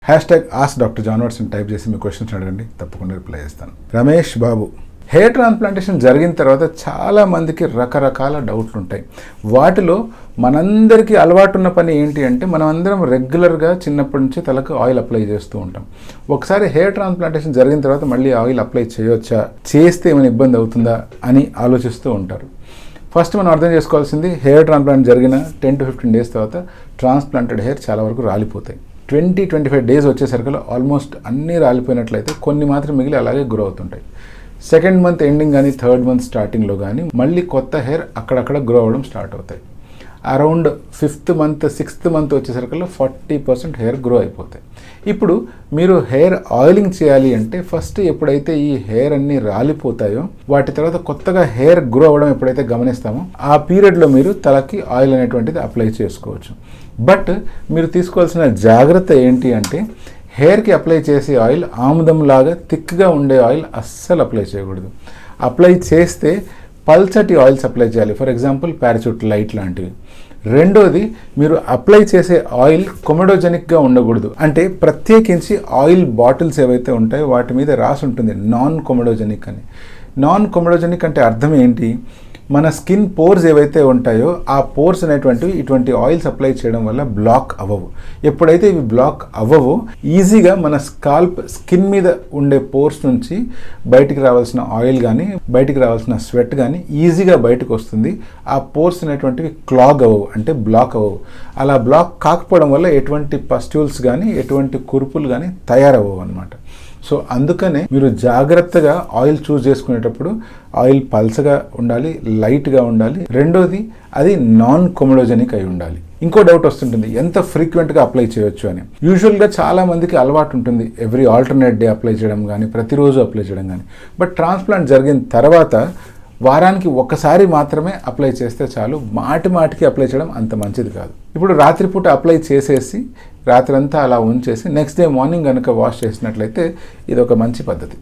Ask doctor John Watson type చేసి మీ questions అడగండి, తప్పకుండా రిప్లై చేస్తాను. రమేష్ బాబు, హెయిర్ ట్రాన్స్ప్లాంటేషన్ జరిగిన తర్వాత చాలా మందికి రకరకాల డౌట్లు ఉంటాయి. వాటిలో మనందరికీ అలవాటు ఉన్న పని ఏంటి అంటే మనం అందరం రెగ్యులర్గా చిన్నప్పటి నుంచి తలకు ఆయిల్ అప్లై చేస్తూ ఉంటాం. ఒకసారి హెయిర్ ట్రాన్స్ప్లాంటేషన్ జరిగిన తర్వాత మళ్ళీ ఆయిల్ అప్లై చేయొచ్చా, చేస్తే ఏమైనా ఇబ్బంది అవుతుందా అని ఆలోచిస్తూ ఉంటారు. ఫస్ట్ మనం అర్థం చేసుకోవాల్సింది, హెయిర్ ట్రాన్స్ప్లాంట్ జరిగిన 10 to 15 days తర్వాత ట్రాన్స్ప్లాంటెడ్ హెయిర్ చాలా వరకు రాలిపోతాయి. 20-25 days వచ్చేసరికి ఆల్మోస్ట్ అన్నీ రాలిపోయినట్లయితే కొన్ని మాత్రం మిగిలి అలాగే గ్రో అవుతుంటాయి. సెకండ్ మంత్ ఎండింగ్ కానీ థర్డ్ మంత్ స్టార్టింగ్లో కానీ మళ్ళీ కొత్త హెయిర్ అక్కడక్కడ గ్రో అవ్వడం స్టార్ట్ అవుతాయి. Around 5th month 6th month వచ్చేసరికి 40% హెయిర్ గ్రో అయిపోతాయి. ఇప్పుడు మీరు హెయిర్ ఆయిలింగ్ చేయాలి అంటే ఫస్ట్ ఎప్పుడైతే ఈ హెయిర్ అన్నీ రాలిపోతాయో వాటి తర్వాత కొత్తగా హెయిర్ గ్రో అవ్వడం ఎప్పుడైతే గమనిస్తామో ఆ పీరియడ్లో మీరు తలకి ఆయిల్ అనేటువంటిది అప్లై చేసుకోవచ్చు. బట్ మీరు తీసుకోవాల్సిన జాగ్రత్త ఏంటి అంటే హెయిర్కి అప్లై చేసే ఆయిల్ ఆముదంలాగా థిక్గా ఉండే ఆయిల్ అస్సలు అప్లై చేయకూడదు. అప్లై చేస్తే పల్చటి ఆయిల్స్ అప్లై చేయాలి, ఫర్ ఎగ్జాంపుల్ పారాచూట్ లైట్ లాంటివి. రెండోది, మీరు అప్లై చేసే ఆయిల్ కొమెడోజెనిక్గా ఉండకూడదు. అంటే ప్రత్యేకించి ఆయిల్ బాటిల్స్ ఏవైతే ఉంటాయో వాటి మీద రాసి ఉంటుంది నాన్ కొమెడోజెనిక్ అని. నాన్ కొమెడోజెనిక్ అంటే అర్థం ఏంటి? మన స్కిన్ పోర్స్ ఏవైతే ఉంటాయో ఆ పోర్స్ అనేటువంటివి ఇటువంటి ఆయిల్స్ అప్లై చేయడం వల్ల బ్లాక్ అవ్వవు. ఎప్పుడైతే ఇవి బ్లాక్ అవ్వవో ఈజీగా మన స్కిన్ మీద ఉండే పోర్స్ నుంచి బయటికి రావాల్సిన ఆయిల్ కానీ బయటికి రావాల్సిన స్వెట్ కానీ ఈజీగా బయటకు వస్తుంది. ఆ పోర్స్ అనేటువంటివి క్లాగ్ అవ్వవు, అంటే బ్లాక్ అవ్వవు. అలా బ్లాక్ కాకపోవడం వల్ల ఎటువంటి పస్ట్యూల్స్ కానీ ఎటువంటి కురుపులు కానీ తయారవ్వవు అనమాట. సో అందుకనే మీరు జాగ్రత్తగా ఆయిల్ చూస్ చేసుకునేటప్పుడు ఆయిల్ పల్చగా ఉండాలి, లైట్గా ఉండాలి. రెండోది, అది నాన్ కొమెడోజెనిక్ అయి ఉండాలి. ఇంకో డౌట్ వస్తుంటుంది, ఎంత ఫ్రీక్వెంట్గా అప్లై చేయొచ్చు అని. యూజువల్గా చాలా మందికి అలవాటు ఉంటుంది ఎవ్రీ ఆల్టర్నేట్ డే అప్లై చేయడం కానీ ప్రతిరోజు అప్లై చేయడం కానీ. బట్ ట్రాన్స్ప్లాంట్ జరిగిన తర్వాత వారానికి ఒక్కసారి మాత్రమే అప్లై చేస్తే చాలు. మాటికి అప్లై చేయడం అంత మంచిది కాదు. ఇప్పుడు రాత్రిపూట అప్లై చేసేసి రాత్రంతా అలా ఉంచేసి నెక్స్ట్ డే మార్నింగ్ కనుక వాష్ చేసినట్లయితే ఇది ఒక మంచి పద్ధతి.